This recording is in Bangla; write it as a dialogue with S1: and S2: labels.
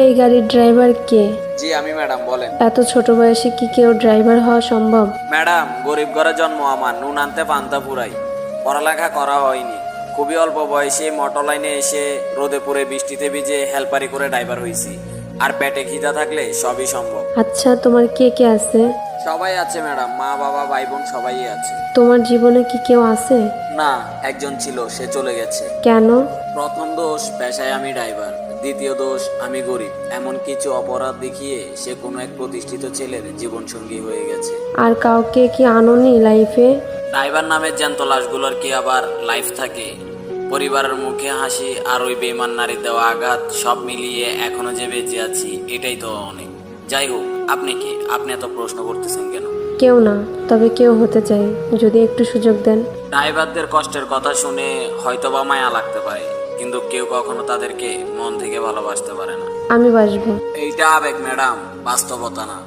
S1: এই গাড়ির ড্রাইভার কে?
S2: জি আমি ম্যাডাম, বলেন।
S1: এত ছোট বয়সে কি কেউ ড্রাইভার হওয়া সম্ভব?
S2: ম্যাডাম, গরিব ঘরে জন্ম আমার, নুন আনতে পান্তা পুরাই। পড়ালেখা করা হয়নি, খুবই অল্প বয়সে মোটর লাইনে এসে রোদে পুড়ে বৃষ্টিতে ভিজে হেলপারি করে ড্রাইভার হয়েছি। আর পেটে খিদা থাকলে সবই সম্ভব।
S1: আচ্ছা, তোমার কে কে আছে?
S2: সবাই আছে ম্যাডাম, মা বাবা ভাই বোন সবাই আছে।
S1: তোমার জীবনে কি কেউ আছে?
S2: না, একজন ছিল, সে চলে গেছে।
S1: কেন?
S2: প্রথম দোষ, পেশায় আমি ড্রাইভার। দ্বিতীয় দোষ, আমি গরিব। এমন কিছু অপরাধ দেখিয়ে সে কোনো এক প্রতিষ্ঠিত ছেলের জীবন সঙ্গী হয়ে গেছে।
S1: আর কাউকে কি আনোনি লাইফে?
S2: ড্রাইভার নামের জ্যান্ত লাশগুলোর কি আবার লাইফ থাকে? পরিবারের মুখে হাসি আর ওই বেমান নারীর দেওয়া আঘাত সব মিলিয়ে এখনো যে বেঁচে আছি, এটাই তো অনেক। যাই হোক, আপনি কি? আপনি এত প্রশ্ন করতেছেন কেন?
S1: কেউ না, তবে কেউ হতে চাই, যদি একটু সুযোগ দেন।
S2: ড্রাইভারদের কষ্টের কথা শুনে হয়তোবা মায়া লাগতে পারে, কিন্তু কেউ কখনো তাদেরকে মন থেকে ভালোবাসতে পারে না।
S1: আমি বাসবো।
S2: এইটা আবেগ ম্যাডাম, বাস্তবতা না।